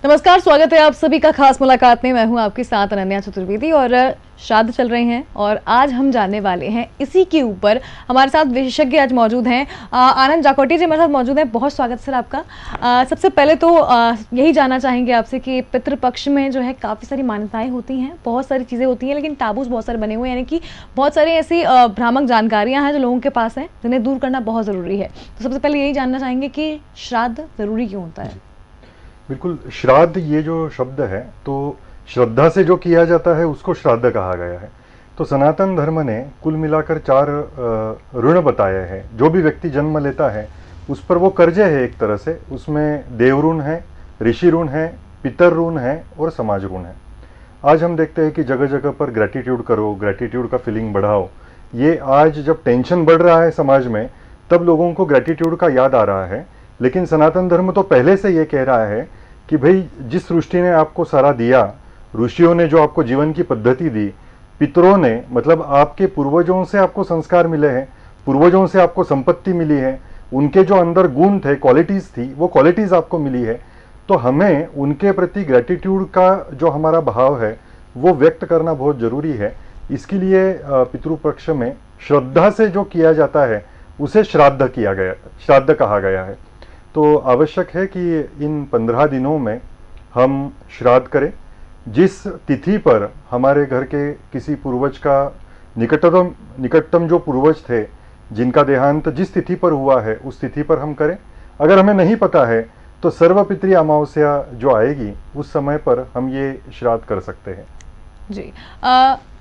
नमस्कार, स्वागत है आप सभी का खास मुलाकात में। मैं हूं आपके साथ अनन्या चतुर्वेदी और श्राद्ध चल रहे हैं और आज हम जानने वाले हैं इसी के ऊपर। हमारे साथ विशेषज्ञ आज मौजूद हैं। आनंद जाकोटी जी हमारे साथ मौजूद हैं। बहुत स्वागत सर आपका। सबसे पहले तो यही जानना चाहेंगे आपसे कि पितृपक्ष में जो है काफ़ी सारी मान्यताएं होती हैं, बहुत सारी चीज़ें होती हैं, लेकिन टाबूज बहुत सारे बने हुए हैं, यानी कि बहुत सारी ऐसी भ्रामक जानकारियाँ हैं जो लोगों के पास हैं, जिन्हें दूर करना बहुत ज़रूरी है। तो सबसे पहले यही जानना चाहेंगे कि श्राद्ध ज़रूरी क्यों होता है? बिल्कुल, श्राद्ध ये जो शब्द है तो श्रद्धा से जो किया जाता है उसको श्राद्ध कहा गया है। तो सनातन धर्म ने कुल मिलाकर 4 ऋण बताए हैं। जो भी व्यक्ति जन्म लेता है उस पर वो कर्जे है एक तरह से। उसमें देव ऋण है, ऋषि ऋण है, पितर ऋण है और समाज ऋण है। आज हम देखते हैं कि जगह जगह पर ग्रैटिट्यूड करो, ग्रैटिट्यूड का फीलिंग बढ़ाओ। ये आज जब टेंशन बढ़ रहा है समाज में तब लोगों को ग्रैटिट्यूड का याद आ रहा है। लेकिन सनातन धर्म तो पहले से ये कह रहा है कि भाई जिस सृष्टि ने आपको सारा दिया, ऋषियों ने जो आपको जीवन की पद्धति दी, पितरों ने मतलब आपके पूर्वजों से आपको संस्कार मिले हैं, पूर्वजों से आपको संपत्ति मिली है, उनके जो अंदर गुण थे, क्वालिटीज़ थी, वो क्वालिटीज़ आपको मिली है। तो हमें उनके प्रति ग्रैटिट्यूड का जो हमारा भाव है वो व्यक्त करना बहुत ज़रूरी है। इसके लिए पितृपक्ष में श्रद्धा से जो किया जाता है उसे श्राद्ध कहा गया है। तो आवश्यक है कि इन 15 दिनों में हम श्राद्ध करें। जिस तिथि पर हमारे घर के किसी पूर्वज का निकटतम जो पूर्वज थे जिनका देहांत जिस तिथि पर हुआ है उस तिथि पर हम करें। अगर हमें नहीं पता है तो सर्वपितृ अमावस्या जो आएगी उस समय पर हम ये श्राद्ध कर सकते हैं। जी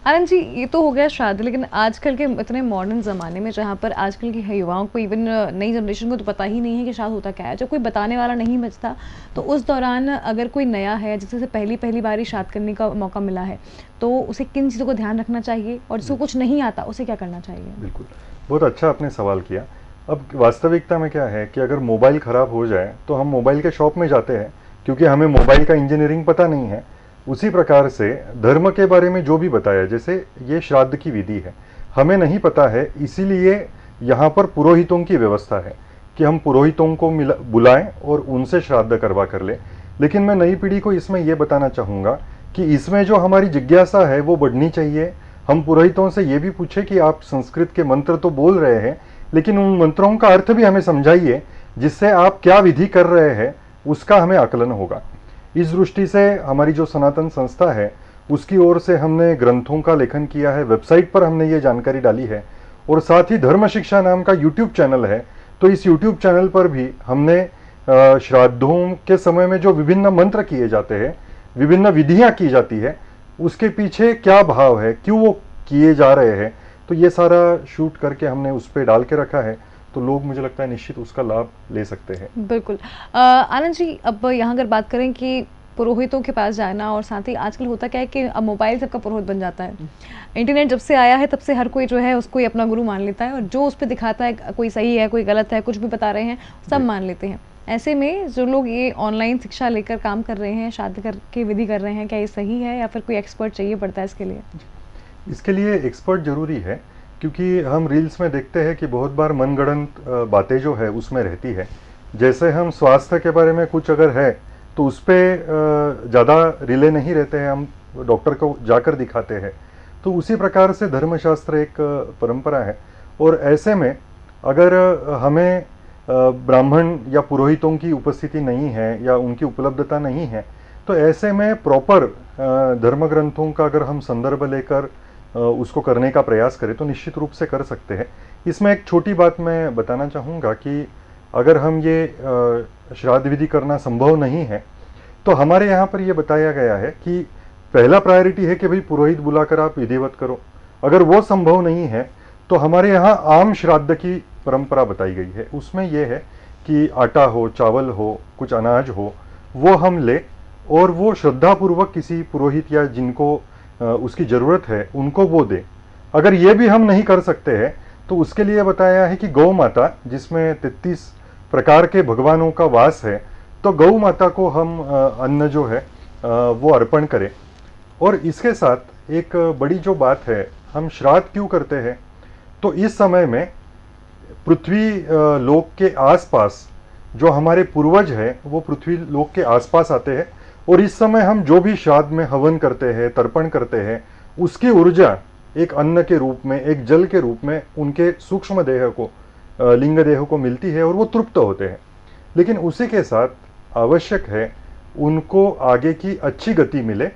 आनंद जी, ये तो हो गया श्राद्ध, लेकिन आजकल के इतने मॉडर्न ज़माने में जहाँ पर आजकल की युवाओं को, इवन नई जनरेशन को तो पता ही नहीं है कि श्राद्ध होता क्या है। जब कोई बताने वाला नहीं बचता तो उस दौरान अगर कोई नया है जिससे पहली बार ही श्राद्ध करने का मौका मिला है तो उसे किन चीज़ों को ध्यान रखना चाहिए और जिसको कुछ नहीं आता उसे क्या करना चाहिए? बिल्कुल, बहुत अच्छा आपने सवाल किया। अब वास्तविकता में क्या है कि अगर मोबाइल ख़राब हो जाए तो हम मोबाइल के शॉप में जाते हैं क्योंकि हमें मोबाइल का इंजीनियरिंग पता नहीं है। उसी प्रकार से धर्म के बारे में जो भी बताया, जैसे ये श्राद्ध की विधि है, हमें नहीं पता है, इसीलिए यहाँ पर पुरोहितों की व्यवस्था है कि हम पुरोहितों को बुलाएं और उनसे श्राद्ध करवा कर ले। लेकिन मैं नई पीढ़ी को इसमें ये बताना चाहूँगा कि इसमें जो हमारी जिज्ञासा है वो बढ़नी चाहिए। हम पुरोहितों से ये भी पूछे कि आप संस्कृत के मंत्र तो बोल रहे हैं, लेकिन उन मंत्रों का अर्थ भी हमें समझाइए, जिससे आप क्या विधि कर रहे हैं उसका हमें आकलन होगा। इस दृष्टि से हमारी जो सनातन संस्था है उसकी ओर से हमने ग्रंथों का लेखन किया है, वेबसाइट पर हमने ये जानकारी डाली है, और साथ ही धर्म शिक्षा नाम का यूट्यूब चैनल है। तो इस यूट्यूब चैनल पर भी हमने श्राद्धों के समय में जो विभिन्न मंत्र किए जाते हैं, विभिन्न विधियां की जाती है, उसके पीछे क्या भाव है, क्यों वो किए जा रहे हैं, तो ये सारा शूट करके हमने उस पर डाल के रखा है। तो लोग, मुझे लगता है, निश्चित उसका लाभ ले सकते हैं। बिल्कुल। आनंद जी, अब यहाँ अगर बात करें कि पुरोहितों के पास जाना, और साथ ही आजकल होता क्या है कि अब मोबाइल सबका पुरोहित बन जाता है। इंटरनेट जब से आया है तब से हर कोई जो है उसको ही अपना गुरु मान लेता है, और जो उस पर दिखाता है, कोई सही है कोई गलत है, कुछ भी बता रहे हैं सब मान लेते हैं। ऐसे में जो लोग ये ऑनलाइन शिक्षा लेकर काम कर रहे हैं, श्राद्ध करके विधि कर रहे हैं, क्या ये सही है या फिर कोई एक्सपर्ट चाहिए पड़ता है इसके लिए? इसके लिए एक्सपर्ट जरूरी है, क्योंकि हम रील्स में देखते हैं कि बहुत बार मनगढ़ंत बातें जो है उसमें रहती है। जैसे हम स्वास्थ्य के बारे में कुछ अगर है तो उस पर ज़्यादा रिले नहीं रहते हैं, हम डॉक्टर को जाकर दिखाते हैं। तो उसी प्रकार से धर्मशास्त्र एक परंपरा है, और ऐसे में अगर हमें ब्राह्मण या पुरोहितों की उपस्थिति नहीं है या उनकी उपलब्धता नहीं है, तो ऐसे में प्रॉपर धर्म ग्रंथों का अगर हम संदर्भ लेकर उसको करने का प्रयास करें तो निश्चित रूप से कर सकते हैं। इसमें एक छोटी बात मैं बताना चाहूँगा कि अगर हम ये श्राद्ध विधि करना संभव नहीं है तो हमारे यहाँ पर ये बताया गया है कि पहला प्रायोरिटी है कि भाई पुरोहित बुलाकर आप विधिवत करो। अगर वो संभव नहीं है तो हमारे यहाँ आम श्राद्ध की परंपरा बताई गई है। उसमें यह है कि आटा हो, चावल हो, कुछ अनाज हो, वो हम ले और वो श्रद्धापूर्वक किसी पुरोहित या जिनको उसकी ज़रूरत है उनको वो दे। अगर ये भी हम नहीं कर सकते हैं तो उसके लिए बताया है कि गौ माता, जिसमें 33 प्रकार के भगवानों का वास है, तो गौ माता को हम अन्न जो है वो अर्पण करें। और इसके साथ एक बड़ी जो बात है, हम श्राद्ध क्यों करते हैं, तो इस समय में पृथ्वी लोक के आसपास जो हमारे पूर्वज हैं वो पृथ्वी लोक के आसपास आते हैं और इस समय हम जो भी श्राद्ध में हवन करते हैं, तर्पण करते हैं, उसकी ऊर्जा एक अन्न के रूप में, एक जल के रूप में उनके सूक्ष्म देह को, लिंग देह को मिलती है और वो तृप्त होते हैं। लेकिन उसी के साथ आवश्यक है उनको आगे की अच्छी गति मिले,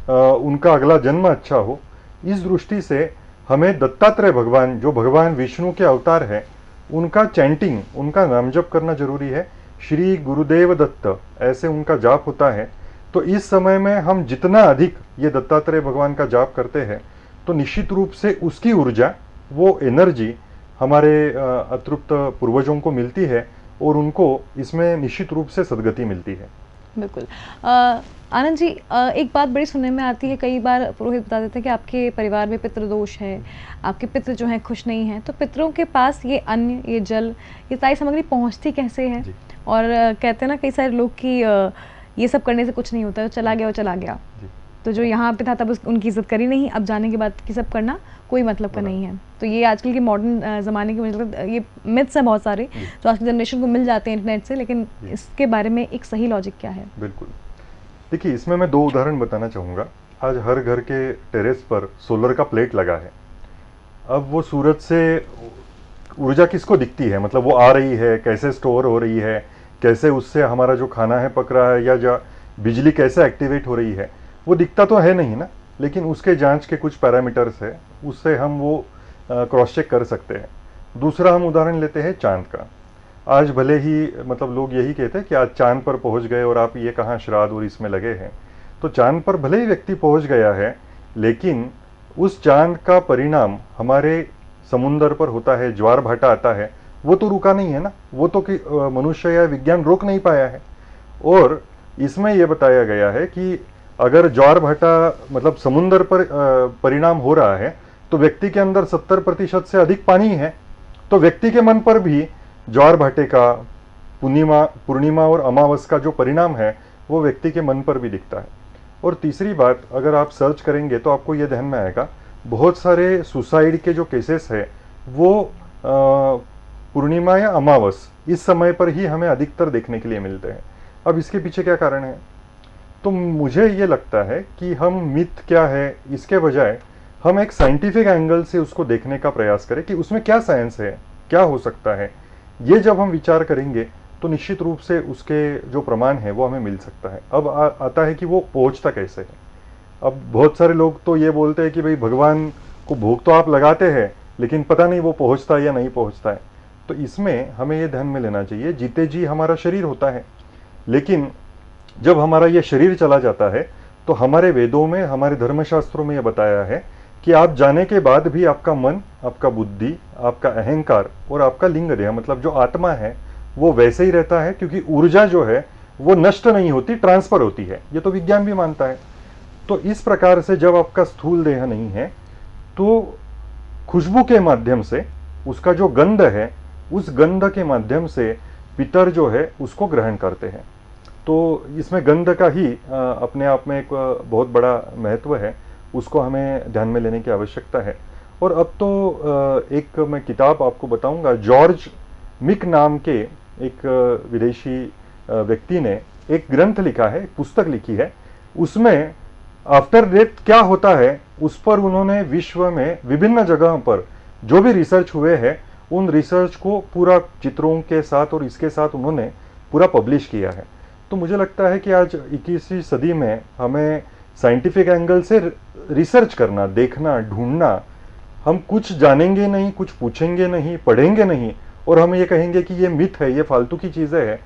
उनका अगला जन्म अच्छा हो। इस दृष्टि से हमें दत्तात्रेय भगवान, जो भगवान विष्णु के अवतार है, उनका चैंटिंग, उनका नाम जप करना जरूरी है। श्री गुरुदेव दत्त ऐसे उनका जाप होता है। तो इस समय में हम जितना अधिक ये दत्तात्रेय भगवान का जाप करते हैं तो निश्चित रूप से उसकी ऊर्जा, वो एनर्जी हमारे अतृप्त पूर्वजों को मिलती है और उनको इसमें निश्चित रूप से सद्गति मिलती है। बिल्कुल। आनंद जी, एक बात बड़ी सुनने में आती है, कई बार पुरोहित बता देते हैं कि आपके परिवार में पितृदोष है, आपके पितृ जो हैं खुश नहीं हैं, तो पितरों के पास ये अन्न, ये जल, ये सारी सामग्री पहुंचती कैसे है? और कहते हैं ना कई सारे लोग कि ये सब करने से कुछ नहीं होता, जो चला गया वो चला गया। तो जो यहाँ पे था तब उनकी इज्जत करी नहीं, अब जाने के बाद की सब करना कोई मतलब का नहीं है। तो ये आजकल के मॉडर्न ज़माने के, मुझे लगता है ये मिथ्स हैं बहुत सारे जो आज की जनरेशन को मिल जाते हैं इंटरनेट से, लेकिन इसके बारे में एक सही लॉजिक क्या है? बिल्कुल, देखिए इसमें मैं 2 उदाहरण बताना चाहूँगा। आज हर घर के टेरेस पर सोलर का प्लेट लगा है। अब वो सूरज से ऊर्जा किसको दिखती है, मतलब वो आ रही है, कैसे स्टोर हो रही है, कैसे उससे हमारा जो खाना है पक रहा है, या जो बिजली कैसे एक्टिवेट हो रही है, वो दिखता तो है नहीं ना। लेकिन उसके जांच के कुछ पैरामीटर्स है, उससे हम वो क्रॉस चेक कर सकते हैं। दूसरा हम उदाहरण लेते हैं चांद का। आज भले ही मतलब लोग यही कहते हैं कि आज चांद पर पहुंच गए और आप ये कहाँ श्राद्ध और इसमें लगे हैं। तो चांद पर भले ही व्यक्ति पहुंच गया है, लेकिन उस चांद का परिणाम हमारे समुंदर पर होता है, ज्वार भाटा आता है, वो तो रुका नहीं है ना, वो तो कि मनुष्य या विज्ञान रोक नहीं पाया है। और इसमें यह बताया गया है कि अगर ज्वार भाटा मतलब समुंदर पर परिणाम हो रहा है तो व्यक्ति के अंदर 70% से अधिक पानी है, तो व्यक्ति के मन पर भी ज्वार भाटे का, पूर्णिमा और अमावस का जो परिणाम है वो व्यक्ति के मन पर भी दिखता है। और तीसरी बात, अगर आप सर्च करेंगे तो आपको ये ध्यान में आएगा, बहुत सारे सुसाइड के जो केसेस है वो पूर्णिमा या अमावस इस समय पर ही हमें अधिकतर देखने के लिए मिलते हैं। अब इसके पीछे क्या कारण है? तो मुझे ये लगता है कि हम मिथ क्या है इसके बजाय हम एक साइंटिफिक एंगल से उसको देखने का प्रयास करें कि उसमें क्या साइंस है, क्या हो सकता है। ये जब हम विचार करेंगे तो निश्चित रूप से उसके जो प्रमाण है वो हमें मिल सकता है। अब आता है कि वो पहुंचता कैसे है। अब बहुत सारे लोग तो ये बोलते हैं कि भाई भगवान को भोग तो आप लगाते हैं, लेकिन पता नहीं वो पहुंचता है या नहीं पहुंचता है। तो इसमें हमें ये ध्यान में लेना चाहिए, जीते जी हमारा शरीर होता है, लेकिन जब हमारा ये शरीर चला जाता है तो हमारे वेदों में, हमारे धर्मशास्त्रों में यह बताया है कि आप जाने के बाद भी आपका मन, आपका बुद्धि, आपका अहंकार और आपका लिंग देह मतलब जो आत्मा है वो वैसे ही रहता है, क्योंकि ऊर्जा जो है वो नष्ट नहीं होती, ट्रांसफर होती है। ये तो विज्ञान भी मानता है। तो इस प्रकार से जब आपका स्थूल देह नहीं है तो खुशबू के माध्यम से, उसका जो गंध है उस गंध के माध्यम से पितर जो है उसको ग्रहण करते हैं। तो इसमें गंध का ही अपने आप में एक बहुत बड़ा महत्व है, उसको हमें ध्यान में लेने की आवश्यकता है। और अब तो एक मैं किताब आपको बताऊंगा, जॉर्ज मिक नाम के एक विदेशी व्यक्ति ने एक ग्रंथ लिखा है, एक पुस्तक लिखी है। उसमें आफ्टर डेथ क्या होता है उस पर उन्होंने विश्व में विभिन्न जगहों पर जो भी रिसर्च हुए हैं उन रिसर्च को पूरा चित्रों के साथ और इसके साथ उन्होंने पूरा पब्लिश किया है। तो मुझे लगता है कि आज 21वीं सदी में हमें साइंटिफिक एंगल से रिसर्च करना, देखना, ढूंढना। हम कुछ जानेंगे नहीं, कुछ पूछेंगे नहीं, पढ़ेंगे नहीं और हम ये कहेंगे कि ये मिथ है, ये फालतू की चीज़ें हैं।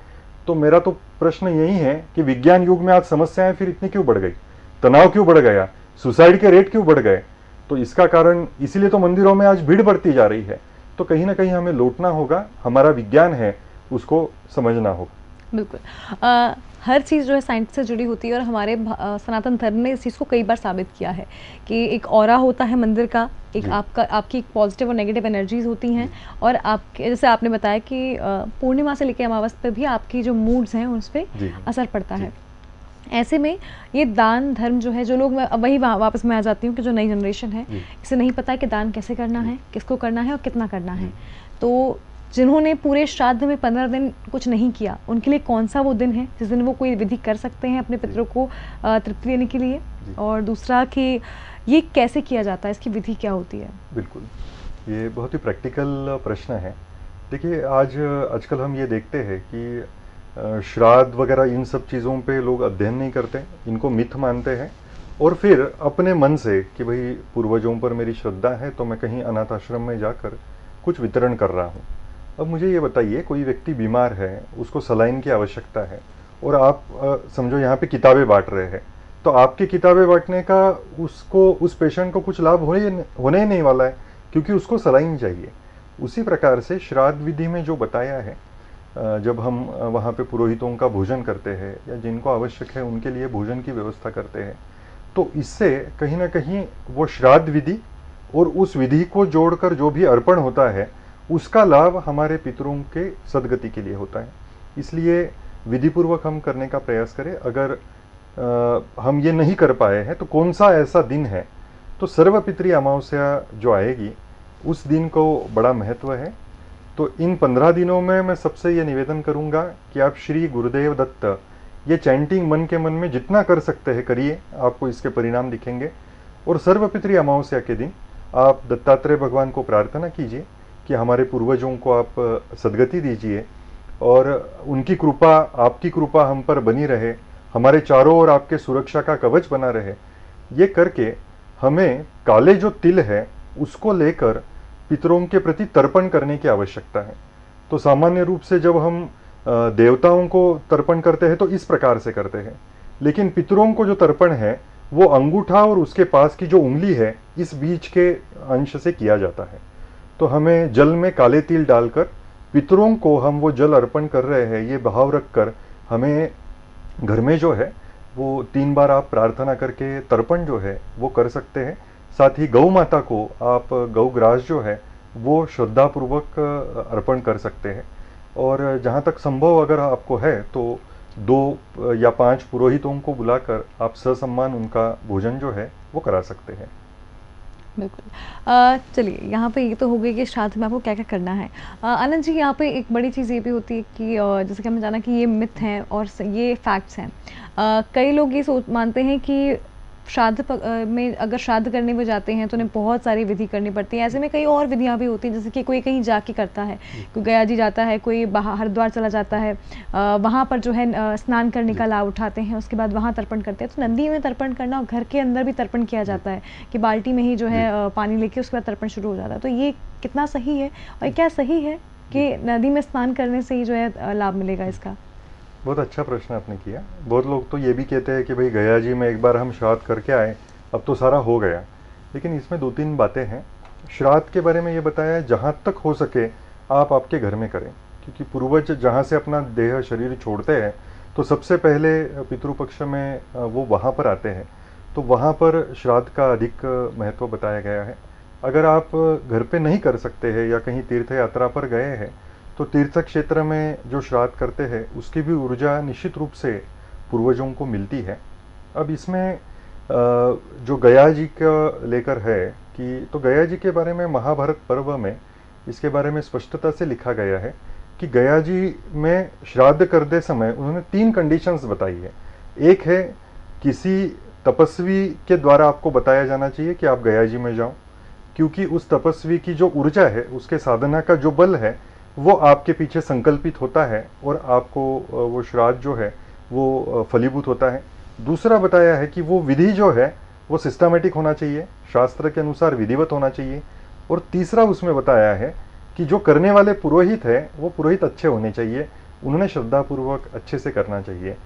तो मेरा तो प्रश्न यही है कि विज्ञान युग में आज समस्याएं फिर इतनी क्यों बढ़ गई, तनाव क्यों बढ़ गया, सुसाइड के रेट क्यों बढ़ गए? तो इसका कारण इसीलिए तो मंदिरों में आज भीड़ बढ़ती जा रही है। तो कहीं ना कहीं हमें लौटना होगा, हमारा विज्ञान है उसको समझना होगा। बिल्कुल। हर चीज़ जो है साइंस से जुड़ी होती है और हमारे सनातन धर्म ने इस चीज़ को कई बार साबित किया है कि एक ऑरा होता है मंदिर का, एक आपकी एक पॉजिटिव और नेगेटिव एनर्जीज होती हैं, और आपके जैसे आपने बताया कि पूर्णिमा से लेकर अमावस पे भी आपकी जो मूड्स हैं उस पर असर पड़ता है। ऐसे में ये दान धर्म जो है, जो लोग, मैं वही वापस मैं आ जाती हूँ कि जो नई जनरेशन है इसे नहीं पता है कि दान कैसे करना है, किसको करना है और कितना करना है। तो जिन्होंने पूरे श्राद्ध में 15 दिन कुछ नहीं किया, उनके लिए कौन सा वो दिन है जिस दिन वो कोई विधि कर सकते हैं अपने पितरों को तृप्ति देने के लिए? और दूसरा कि ये कैसे किया जाता है, इसकी विधि क्या होती है? बिल्कुल, ये बहुत ही प्रैक्टिकल प्रश्न है। देखिए, आजकल हम ये देखते हैं कि श्राद्ध वगैरह इन सब चीज़ों पे लोग अध्ययन नहीं करते, इनको मिथ मानते हैं और फिर अपने मन से कि भाई पूर्वजों पर मेरी श्रद्धा है तो मैं कहीं अनाथ आश्रम में जाकर कुछ वितरण कर रहा हूँ। अब मुझे ये बताइए, कोई व्यक्ति बीमार है, उसको सलाइन की आवश्यकता है और आप समझो यहाँ पे किताबें बांट रहे हैं, तो आपकी किताबें बांटने का उसको, उस पेशेंट को कुछ लाभ होने ही नहीं वाला है, क्योंकि उसको सलाइन चाहिए। उसी प्रकार से श्राद्ध विधि में जो बताया है, जब हम वहाँ पे पुरोहितों का भोजन करते हैं या जिनको आवश्यक है उनके लिए भोजन की व्यवस्था करते हैं, तो इससे कहीं ना कहीं वो श्राद्ध विधि और उस विधि को जोड़कर जो भी अर्पण होता है उसका लाभ हमारे पितरों के सद्गति के लिए होता है। इसलिए विधिपूर्वक हम करने का प्रयास करें। अगर हम ये नहीं कर पाए हैं तो कौन सा ऐसा दिन है, तो सर्वपितृ अमावस्या जो आएगी उस दिन को बड़ा महत्व है। तो इन 15 दिनों में मैं सबसे ये निवेदन करूंगा कि आप श्री गुरुदेव दत्त ये चैंटिंग मन के मन में जितना कर सकते हैं करिए, आपको इसके परिणाम दिखेंगे। और सर्वपितृ अमावस्या के दिन आप दत्तात्रेय भगवान को प्रार्थना कीजिए कि हमारे पूर्वजों को आप सद्गति दीजिए और उनकी कृपा, आपकी कृपा हम पर बनी रहे, हमारे चारों ओर आपके सुरक्षा का कवच बना रहे। ये करके हमें काले जो तिल है उसको लेकर पितरों के प्रति तर्पण करने की आवश्यकता है। तो सामान्य रूप से जब हम देवताओं को तर्पण करते हैं तो इस प्रकार से करते हैं, लेकिन पितरों को जो तर्पण है वो अंगूठा और उसके पास की जो उंगली है इस बीच के अंश से किया जाता है। तो हमें जल में काले तिल डालकर पितरों को हम वो जल अर्पण कर रहे हैं ये भाव रखकर हमें घर में जो है वो 3 बार आप प्रार्थना करके तर्पण जो है वो कर सकते हैं। साथ ही गौ माता को आप गौ ग्रास जो है वो श्रद्धापूर्वक अर्पण कर सकते हैं। और जहाँ तक संभव अगर आपको है तो 2 या 5 पुरोहितों को बुलाकर आप ससम्मान उनका भोजन जो है वो करा सकते हैं। बिल्कुल। चलिए, यहाँ पे ये तो हो गई कि श्राद्ध में आपको क्या क्या करना है। आनंद जी, यहाँ पे एक बड़ी चीज़ ये भी होती है कि जैसे कि हमने जाना कि ये मिथ हैं और ये फैक्ट्स हैं। कई लोग ये मानते हैं कि श्राद्ध में अगर श्राद्ध करने वो जाते हैं तो उन्हें बहुत सारी विधि करनी पड़ती है। ऐसे में कई और विधियाँ भी होती हैं, जैसे कि कोई कहीं जाके करता है, कोई गया जी जाता है, कोई हरिद्वार चला जाता है, वहाँ पर जो है स्नान करने का लाभ उठाते हैं, उसके बाद वहाँ तर्पण करते हैं। तो नदी में तर्पण करना और घर के अंदर भी तर्पण किया जाता है कि बाल्टी में ही जो है पानी लेके उसके बाद तर्पण शुरू हो जाता है। तो ये कितना सही है और क्या सही है कि नदी में स्नान करने से ही जो है लाभ मिलेगा इसका? बहुत अच्छा प्रश्न आपने किया। बहुत लोग तो ये भी कहते हैं कि भाई गया जी में एक बार हम श्राद्ध करके आए, अब तो सारा हो गया। लेकिन इसमें 2-3 बातें हैं। श्राद्ध के बारे में ये बताया है जहाँ तक हो सके आप आपके घर में करें, क्योंकि पूर्वज जहाँ से अपना देह शरीर छोड़ते हैं तो सबसे पहले पितृपक्ष में वो वहाँ पर आते हैं, तो वहाँ पर श्राद्ध का अधिक महत्व बताया गया है। अगर आप घर पे नहीं कर सकते हैं या कहीं तीर्थ यात्रा पर गए हैं तो तीर्थ क्षेत्र में जो श्राद्ध करते हैं उसकी भी ऊर्जा निश्चित रूप से पूर्वजों को मिलती है। अब इसमें जो गया जी का लेकर है कि तो गया जी के बारे में महाभारत पर्व में इसके बारे में स्पष्टता से लिखा गया है कि गया जी में श्राद्ध करते समय उन्होंने 3 कंडीशंस बताई है। एक है किसी तपस्वी के द्वारा आपको बताया जाना चाहिए कि आप गया जी में जाओ, क्योंकि उस तपस्वी की जो ऊर्जा है, उसके साधना का जो बल है वो आपके पीछे संकल्पित होता है और आपको वो श्राद्ध जो है वो फलीभूत होता है। दूसरा बताया है कि वो विधि जो है वो सिस्टमेटिक होना चाहिए, शास्त्र के अनुसार विधिवत होना चाहिए। और तीसरा उसमें बताया है कि जो करने वाले पुरोहित है वो पुरोहित अच्छे होने चाहिए, उन्होंने श्रद्धापूर्वक अच्छे से करना चाहिए।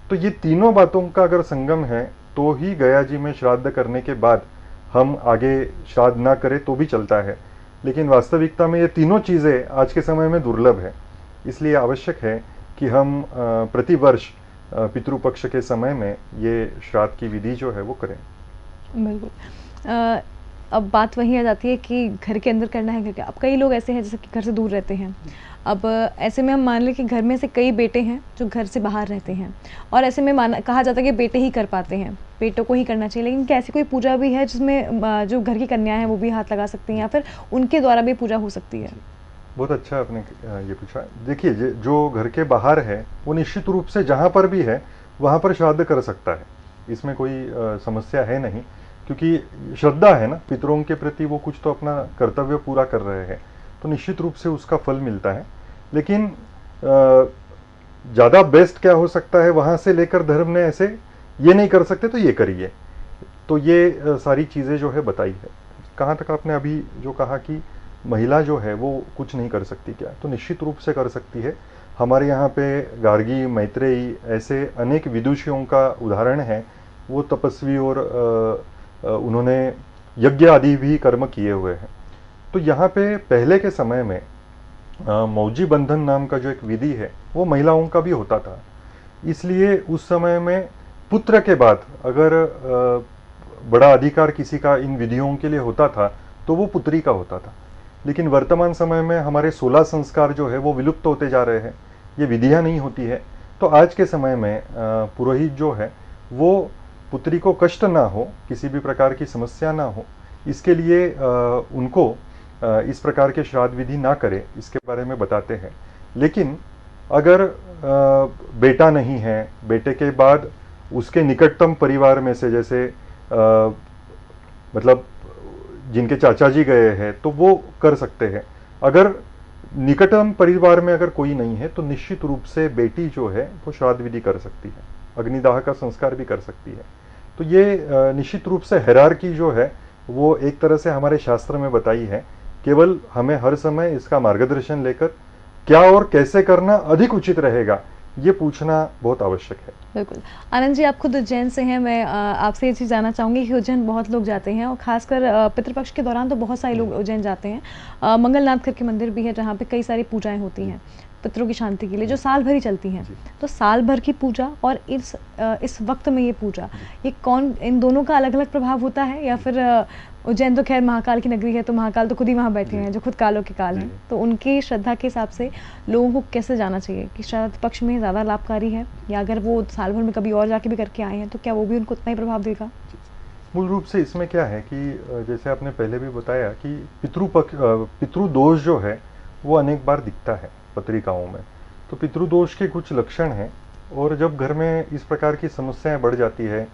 तो ये तीनों बातों का अगर संगम है तो ही गया जी में श्राद्ध करने के बाद हम आगे श्राद्ध ना करें तो भी चलता है। लेकिन वास्तविकता में ये तीनों चीज़ें आज के समय में दुर्लभ है, इसलिए आवश्यक है कि हम प्रतिवर्ष पितृपक्ष के समय में ये श्राद्ध की विधि जो है वो करें। बिल्कुल। अब बात वही आ जाती है कि घर के अंदर करना है करके। अब कई लोग ऐसे हैं जैसे कि घर से दूर रहते हैं। अब ऐसे में हम मान लें कि घर में से कई बेटे हैं जो घर से बाहर रहते हैं, और ऐसे में कहा जाता है कि बेटे ही कर पाते हैं, बेटों को ही करना चाहिए। लेकिन क्या ऐसी कोई पूजा भी है जिसमें जो घर की कन्या है वो भी हाथ लगा सकती हैं या फिर उनके द्वारा भी पूजा हो सकती है? बहुत अच्छा आपने ये पूछा। देखिए, जो घर के बाहर है वो निश्चित रूप से जहाँ पर भी है वहाँ पर श्राद्ध कर सकता है, इसमें कोई समस्या है नहीं, क्योंकि श्रद्धा है ना, पितरों के प्रति वो कुछ तो अपना कर्तव्य पूरा कर रहे हैं, तो निश्चित रूप से उसका फल मिलता है। लेकिन ज़्यादा बेस्ट क्या हो सकता है, वहाँ से लेकर धर्म ने ऐसे ये नहीं कर सकते तो ये करिए, तो ये सारी चीज़ें जो है बताई है। कहाँ तक आपने अभी जो कहा कि महिला जो है वो कुछ नहीं कर सकती क्या, तो निश्चित रूप से कर सकती है। हमारे यहाँ पे गार्गी, मैत्रेयी ऐसे अनेक विदुषियों का उदाहरण है। वो तपस्वी और उन्होंने यज्ञ आदि भी कर्म किए हुए हैं। तो यहाँ पे पहले के समय में मौजी बंधन नाम का जो एक विधि है वो महिलाओं का भी होता था। इसलिए उस समय में पुत्र के बाद अगर बड़ा अधिकार किसी का इन विधियों के लिए होता था तो वो पुत्री का होता था। लेकिन वर्तमान समय में हमारे 16 संस्कार जो है वो विलुप्त होते जा रहे हैं, ये विधियां नहीं होती है। तो आज के समय में पुरोहित जो है वो पुत्री को कष्ट ना हो, किसी भी प्रकार की समस्या ना हो, इसके लिए उनको इस प्रकार के श्राद्ध विधि ना करे, इसके बारे में बताते हैं। लेकिन अगर बेटा नहीं है, बेटे के बाद उसके निकटतम परिवार में से, जैसे मतलब जिनके चाचा जी गए हैं, तो वो कर सकते हैं। अगर निकटतम परिवार में अगर कोई नहीं है तो निश्चित रूप से बेटी जो है वो श्राद्ध विधि कर सकती है, अग्निदाह का संस्कार भी कर सकती है। तो ये निश्चित रूप से हायरार्की जो है वो एक तरह से हमारे शास्त्र में बताई है। केवल हमें हर समय इसका मार्गदर्शन लेकर क्या और कैसे करना अधिक उचित रहेगा, ये पूछना बहुत आवश्यक है। बिल्कुल। आनंद जी, आप खुद उज्जैन से हैं, मैं आपसे ये चीज़ जानना चाहूँगी कि उज्जैन बहुत लोग जाते हैं और खासकर पितृपक्ष के दौरान तो बहुत सारे लोग उज्जैन जाते हैं। मंगलनाथ करके मंदिर भी है जहाँ पे कई सारी पूजाएं होती हैं पितरों की शांति के लिए, जो साल भर ही चलती हैं। तो साल भर की पूजा और इस वक्त में ये पूजा, ये कौन, इन दोनों का अलग अलग प्रभाव होता है, या फिर उज्जैन तो खैर महाकाल की नगरी है तो महाकाल तो खुद ही वहाँ बैठे हैं जो खुद कालों के काल हैं, तो उनकी श्रद्धा के हिसाब से लोगों को कैसे जाना चाहिए कि श्राद्ध पक्ष में ज़्यादा लाभकारी है, या अगर वो साल भर में कभी और जाके भी करके आए हैं तो क्या वो भी उनको उतना ही प्रभाव देगा? मूल रूप से इसमें क्या है कि जैसे आपने पहले भी बताया कि पितृदोष जो है वो अनेक बार दिखता है पत्रिकाओं में। तो पितृदोष के कुछ लक्षण हैं, और जब घर में इस प्रकार की समस्याएं बढ़ जाती है,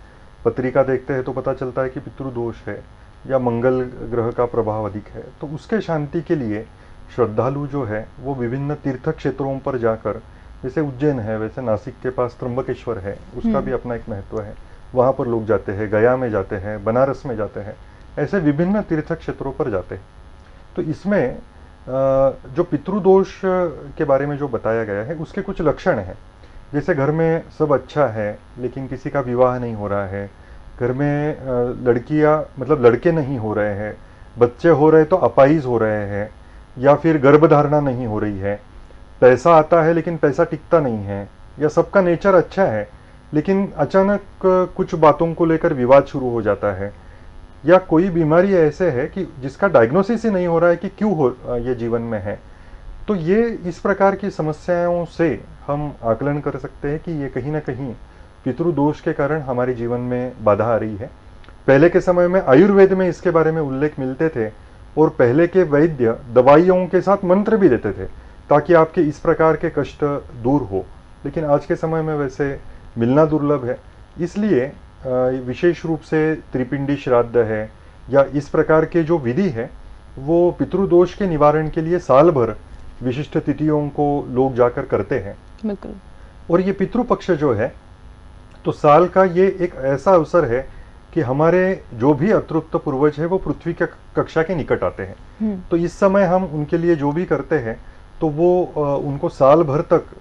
पत्रिका देखते हैं तो पता चलता है कि पितृदोष है या मंगल ग्रह का प्रभाव अधिक है, तो उसके शांति के लिए श्रद्धालु जो है वो विभिन्न तीर्थ क्षेत्रों पर जाकर, जैसे उज्जैन है वैसे नासिक के पास त्र्यंबकेश्वर है, उसका भी अपना एक महत्व है, वहाँ पर लोग जाते हैं, गया में जाते हैं, बनारस में जाते हैं, ऐसे विभिन्न तीर्थ क्षेत्रों पर जाते हैं। तो इसमें जो पितृदोष के बारे में जो बताया गया है उसके कुछ लक्षण हैं। जैसे घर में सब अच्छा है लेकिन किसी का विवाह नहीं हो रहा है, घर में लड़कियां मतलब लड़के नहीं हो रहे हैं, बच्चे हो रहे तो अपाहिज हो रहे हैं, या फिर गर्भधारणा नहीं हो रही है, पैसा आता है लेकिन पैसा टिकता नहीं है, या सबका नेचर अच्छा है लेकिन अचानक कुछ बातों को लेकर विवाद शुरू हो जाता है, या कोई बीमारी ऐसे है कि जिसका डायग्नोसिस ही नहीं हो रहा है कि क्यों हो ये जीवन में है। तो ये इस प्रकार की समस्याओं से हम आकलन कर सकते हैं कि ये कहीं ना कहीं पितृदोष के कारण हमारे जीवन में बाधा आ रही है। पहले के समय में आयुर्वेद में इसके बारे में उल्लेख मिलते थे, और पहले के वैद्य दवाइयों के साथ मंत्र भी देते थे ताकि आपके इस प्रकार के कष्ट दूर हो। लेकिन आज के समय में वैसे मिलना दुर्लभ है, इसलिए विशेष रूप से त्रिपिंडी श्राद्ध है या इस प्रकार के जो विधि है वो पितृदोष के निवारण के लिए साल भर विशिष्ट तिथियों को लोग जाकर करते हैं। बिल्कुल। और ये पितृपक्ष जो है तो साल का ये एक ऐसा अवसर है कि हमारे जो भी अतृप्त पूर्वज है वो पृथ्वी के कक्षा के निकट आते हैं। तो इस समय हम उनके लिए जो भी करते हैं तो वो उनको साल भर तक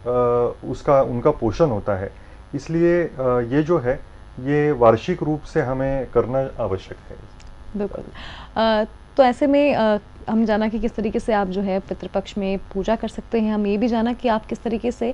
उनका पोषण होता है। इसलिए ये जो है ये वार्षिक रूप से हमें करना आवश्यक है। बिल्कुल। तो ऐसे में हम जाना कि किस तरीके से आप जो है पितृपक्ष में पूजा कर सकते हैं, हम ये भी जाना कि आप किस तरीके से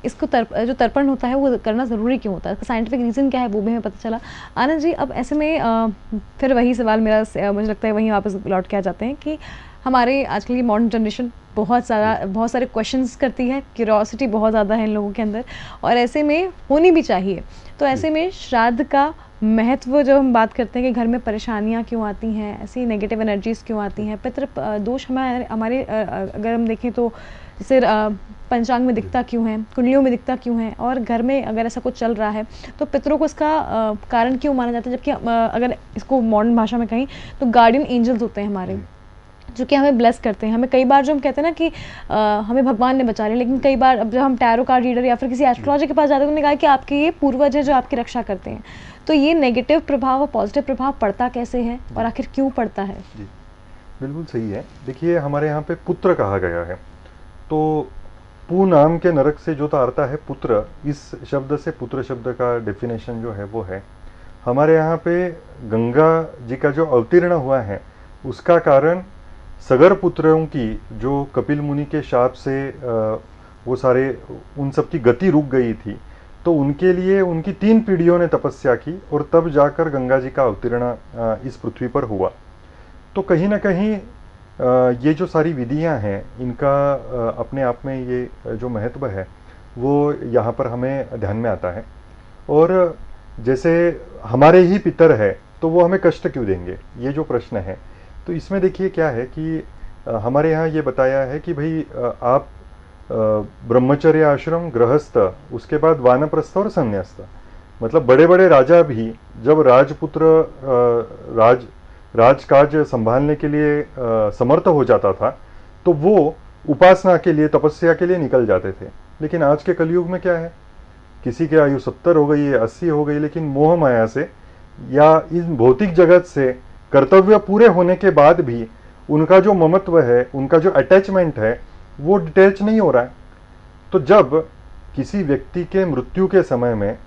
इसको जो तर्पण होता है वो करना ज़रूरी क्यों होता है, साइंटिफिक रीज़न क्या है वो भी हमें पता चला। आनंद जी, अब ऐसे में फिर वही सवाल मेरा मुझे लगता है वहीं वापस लौट के आ जाते हैं कि हमारे आजकल की मॉडर्न जनरेशन बहुत सारे क्वेश्चंस करती है, क्यूरियोसिटी बहुत ज़्यादा है इन लोगों के अंदर, और ऐसे में होनी भी चाहिए। तो ऐसे में श्राद्ध का महत्व जब हम बात करते हैं कि घर में परेशानियां क्यों आती हैं, ऐसी नेगेटिव एनर्जीज क्यों आती हैं, पितृ दोष हमारे हमारे अगर हम देखें तो जैसे पंचांग में दिखता क्यों है, कुंडलियों में दिखता क्यों है, और घर में अगर ऐसा कुछ चल रहा है तो पितरों को इसका कारण क्यों माना जाता है, जबकि अगर इसको मॉडर्न भाषा में कहीं तो गार्डियन एंजल्स होते हैं हमारे, जो कि हमें ब्लेस करते हैं। हमें कई बार जो हम कहते हैं ना कि हमें भगवान ने बचा लिया, लेकिन कई बार अब जब हम टैरो कार्ड रीडर या फिर किसी एस्ट्रोलॉजर के पास जाते हैं, उन्होंने कहा कि आपके ये पूर्वज है जो आपकी रक्षा करते हैं। तो ये नेगेटिव प्रभाव और पॉजिटिव प्रभाव पड़ता कैसे है और आखिर क्यों पड़ता है? जी बिल्कुल सही है। देखिए हमारे यहाँ पे पुत्र कहा गया है, तो पू नाम के नरक से जो तारता है पुत्र, इस शब्द से पुत्र शब्द का डेफिनेशन जो है वो है। हमारे यहाँ पे गंगा जी का जो अवतीर्ण हुआ है उसका कारण सगर पुत्रों की जो कपिल मुनि के शाप से वो सारे उन सब की गति रुक गई थी, तो उनके लिए उनकी 3 पीढ़ियों ने तपस्या की और तब जाकर गंगा जी का अवतीर्ण इस पृथ्वी पर हुआ। तो कहीं ना कहीं ये जो सारी विधियां हैं इनका अपने आप में ये जो महत्व है वो यहाँ पर हमें ध्यान में आता है। और जैसे हमारे ही पितर है तो वो हमें कष्ट क्यों देंगे, ये जो प्रश्न है, तो इसमें देखिए क्या है कि हमारे यहाँ ये बताया है कि भाई आप ब्रह्मचर्य आश्रम गृहस्थ, उसके बाद वानप्रस्थ और संन्यास्त, मतलब बड़े बड़े राजा भी जब राजपुत्र राजकाज संभालने के लिए समर्थ हो जाता था तो वो उपासना के लिए, तपस्या के लिए निकल जाते थे। लेकिन आज के कलयुग में क्या है, किसी की आयु 70 हो गई है, 80 हो गई, लेकिन मोह माया से या इस भौतिक जगत से कर्तव्य पूरे होने के बाद भी उनका जो ममत्व है, उनका जो अटैचमेंट है वो डिटैच नहीं हो रहा है। तो जब किसी व्यक्ति के मृत्यु के समय में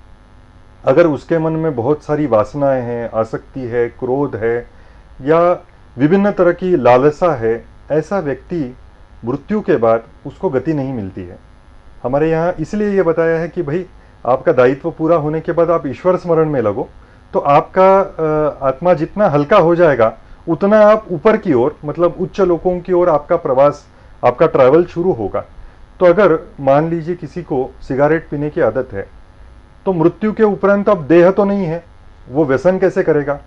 अगर उसके मन में बहुत सारी वासनाएं हैं, आसक्ति है, क्रोध है या विभिन्न तरह की लालसा है, ऐसा व्यक्ति मृत्यु के बाद उसको गति नहीं मिलती है। हमारे यहाँ इसलिए ये बताया है कि भाई आपका दायित्व पूरा होने के बाद आप ईश्वर स्मरण में लगो, तो आपका आत्मा जितना हल्का हो जाएगा उतना आप ऊपर की ओर, मतलब उच्च लोकों की ओर आपका प्रवास, आपका ट्रैवल शुरू होगा। तो अगर मान लीजिए किसी को सिगारेट पीने की आदत है तो मृत्यु के उपरांत अब देह तो नहीं है, वो व्यसन कैसे करेगा,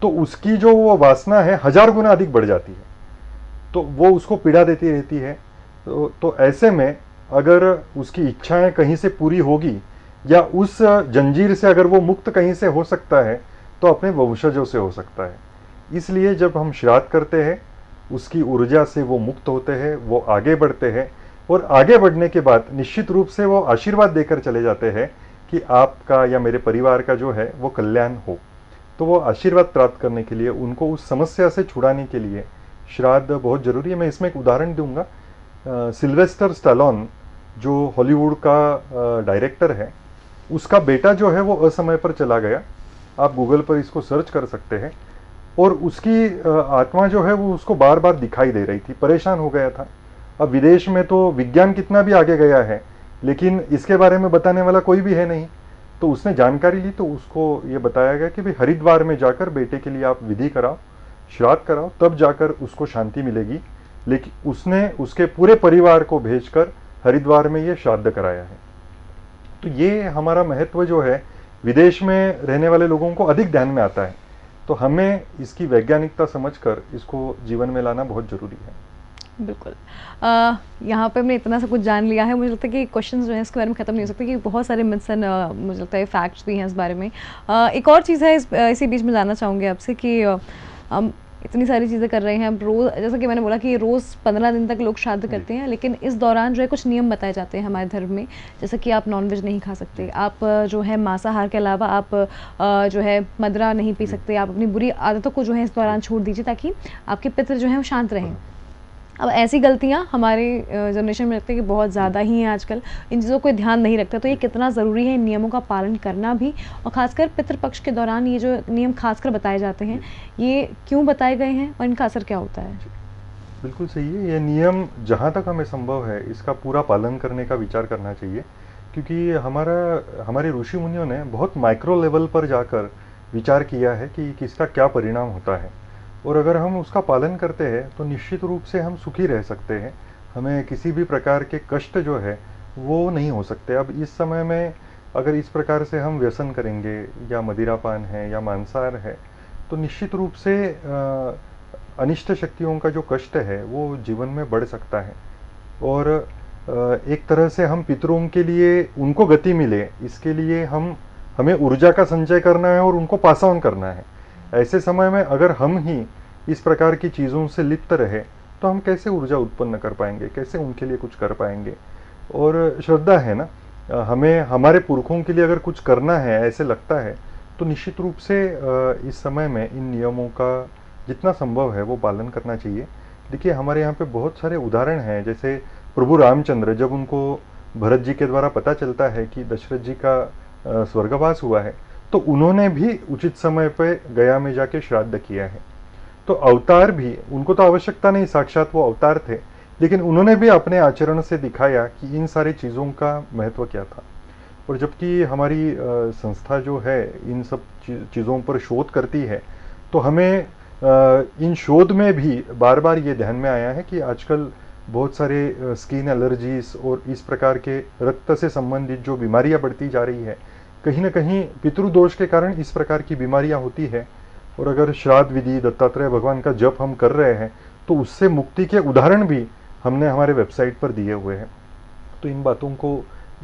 तो उसकी जो वो वासना है 1000 गुना अधिक बढ़ जाती है, तो वो उसको पीड़ा देती रहती है। तो ऐसे में अगर उसकी इच्छाएं कहीं से पूरी होगी या उस जंजीर से अगर वो मुक्त कहीं से हो सकता है तो अपने वंशजों से हो सकता है। इसलिए जब हम श्राद्ध करते हैं उसकी ऊर्जा से वो मुक्त होते हैं, वो आगे बढ़ते हैं और आगे बढ़ने के बाद निश्चित रूप से वो आशीर्वाद देकर चले जाते हैं कि आपका या मेरे परिवार का जो है वो कल्याण हो। तो वो आशीर्वाद प्राप्त करने के लिए, उनको उस समस्या से छुड़ाने के लिए श्राद्ध बहुत ज़रूरी है। मैं इसमें एक उदाहरण दूंगा। सिल्वेस्टर स्टैलोन जो हॉलीवुड का डायरेक्टर है, उसका बेटा जो है वो असमय पर चला गया। आप गूगल पर इसको सर्च कर सकते हैं। और उसकी आत्मा जो है वो उसको बार बार दिखाई दे रही थी, परेशान हो गया था। अब विदेश में तो विज्ञान कितना भी आगे गया है लेकिन इसके बारे में बताने वाला कोई भी है नहीं। तो उसने जानकारी ली, तो उसको ये बताया गया कि भाई हरिद्वार में जाकर बेटे के लिए आप विधि कराओ, श्राद्ध कराओ, तब जाकर उसको शांति मिलेगी। लेकिन उसने उसके पूरे परिवार को भेजकर हरिद्वार में ये श्राद्ध कराया है। तो ये हमारा महत्व जो है विदेश में रहने वाले लोगों को अधिक ध्यान में आता है। तो हमें इसकी वैज्ञानिकता समझकर इसको जीवन में लाना बहुत ज़रूरी है। बिल्कुल। यहाँ पे हमने इतना सब कुछ जान लिया है, मुझे लगता है कि क्वेश्चंस जो हैं इसके बारे में ख़त्म नहीं हो सकते, कि बहुत सारे मिथ्स एंड मुझे लगता है फैक्ट्स भी हैं इस बारे में। एक और चीज़ है इसी बीच में जानना चाहूँगी आपसे कि हम इतनी सारी चीज़ें कर रहे हैं, अब रोज़, जैसा कि मैंने बोला कि रोज़ 15 दिन तक लोग श्राद्ध करते हैं, लेकिन इस दौरान जो है कुछ नियम बताए जाते हैं हमारे धर्म में, जैसे कि आप नॉनवेज नहीं खा सकते, आप जो है मांसाहार के अलावा आप जो है मदिरा नहीं पी सकते, आप अपनी बुरी आदतों को जो है इस दौरान छोड़ दीजिए ताकि आपके पितृ जो हैं वो शांत रहें। अब ऐसी गलतियाँ हमारे जनरेशन में लगता है कि बहुत ज़्यादा ही हैं आजकल, इन चीज़ों को ध्यान नहीं रखता। तो ये कितना ज़रूरी है इन नियमों का पालन करना भी, और ख़ासकर पितृपक्ष के दौरान ये जो नियम खासकर बताए जाते हैं, ये क्यों बताए गए हैं और इनका असर क्या होता है? बिल्कुल सही है। ये नियम जहाँ तक हमें संभव है इसका पूरा पालन करने का विचार करना चाहिए, क्योंकि हमारे ऋषि मुनियों ने बहुत माइक्रो लेवल पर जाकर विचार किया है कि किसका क्या परिणाम होता है, और अगर हम उसका पालन करते हैं तो निश्चित रूप से हम सुखी रह सकते हैं। हमें किसी भी प्रकार के कष्ट जो है वो नहीं हो सकते। अब इस समय में अगर इस प्रकार से हम व्यसन करेंगे या मदिरापान है या मांसाहार है, तो निश्चित रूप से अनिष्ट शक्तियों का जो कष्ट है वो जीवन में बढ़ सकता है। और एक तरह से हम पितरों के लिए उनको गति मिले, इसके लिए हमें ऊर्जा का संचय करना है और उनको पास ऑन करना है। ऐसे समय में अगर हम ही इस प्रकार की चीज़ों से लिप्त रहे तो हम कैसे ऊर्जा उत्पन्न कर पाएंगे, कैसे उनके लिए कुछ कर पाएंगे। और श्रद्धा है ना, हमें हमारे पुरखों के लिए अगर कुछ करना है ऐसे लगता है तो निश्चित रूप से इस समय में इन नियमों का जितना संभव है वो पालन करना चाहिए। देखिए हमारे यहाँ पे बहुत सारे उदाहरण हैं, जैसे प्रभु रामचंद्र, जब उनको भरत जी के द्वारा पता चलता है कि दशरथ जी का स्वर्गवास हुआ है, तो उन्होंने भी उचित समय पे गया में जाके श्राद्ध किया है। तो अवतार भी, उनको तो आवश्यकता नहीं, साक्षात वो अवतार थे, लेकिन उन्होंने भी अपने आचरण से दिखाया कि इन सारी चीज़ों का महत्व क्या था। और जबकि हमारी संस्था जो है इन सब चीज़ों पर शोध करती है, तो हमें इन शोध में भी बार बार ये ध्यान में आया है कि आजकल बहुत सारे स्किन एलर्जीज और इस प्रकार के रक्त से संबंधित जो बीमारियां बढ़ती जा रही है, कहीं ना कहीं पितृदोष के कारण इस प्रकार की बीमारियां होती है। और अगर श्राद्ध विधि, दत्तात्रेय भगवान का जप हम कर रहे हैं तो उससे मुक्ति के उदाहरण भी हमने हमारे वेबसाइट पर दिए हुए हैं। तो इन बातों को,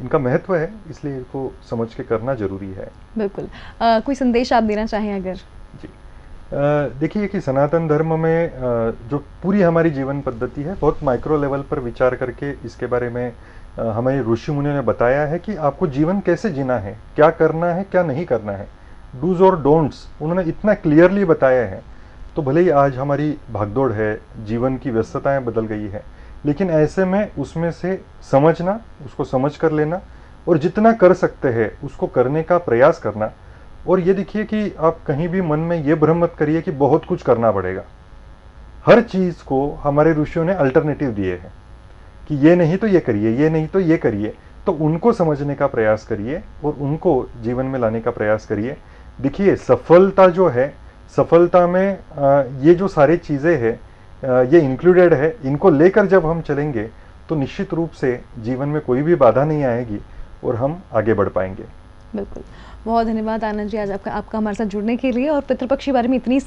इनका महत्व है, इसलिए इनको समझ के करना जरूरी है। बिल्कुल। कोई संदेश आप देना चाहें अगर? जी, देखिए कि सनातन धर्म में जो पूरी हमारी जीवन पद्धति है, बहुत माइक्रो लेवल पर विचार करके इसके बारे में हमें ऋषि मुनियों ने बताया है कि आपको जीवन कैसे जीना है, क्या करना है, क्या नहीं करना है, डूज और डोंट्स उन्होंने इतना क्लियरली बताया है। तो भले ही आज हमारी भागदौड़ है, जीवन की व्यस्तताएं बदल गई है, लेकिन ऐसे में उसमें से समझना, उसको समझ कर लेना और जितना कर सकते हैं उसको करने का प्रयास करना। और ये देखिए कि आप कहीं भी मन में ये भ्रम मत करिए कि बहुत कुछ करना पड़ेगा। हर चीज़ को हमारे ऋषियों ने अल्टरनेटिव दिए हैं कि ये नहीं तो ये करिए, ये नहीं तो ये करिए। तो उनको समझने का प्रयास करिए और उनको जीवन में लाने का प्रयास करिए। देखिए सफलता जो है, सफलता में ये जो सारी चीज़ें हैं ये इंक्लूडेड है। इनको लेकर जब हम चलेंगे तो निश्चित रूप से जीवन में कोई भी बाधा नहीं आएगी और हम आगे बढ़ पाएंगे। बिल्कुल। बहुत धन्यवाद आनंद जी, आज आपका हमारे साथ जुड़ने के लिए और पितृपक्ष के बारे में इतनी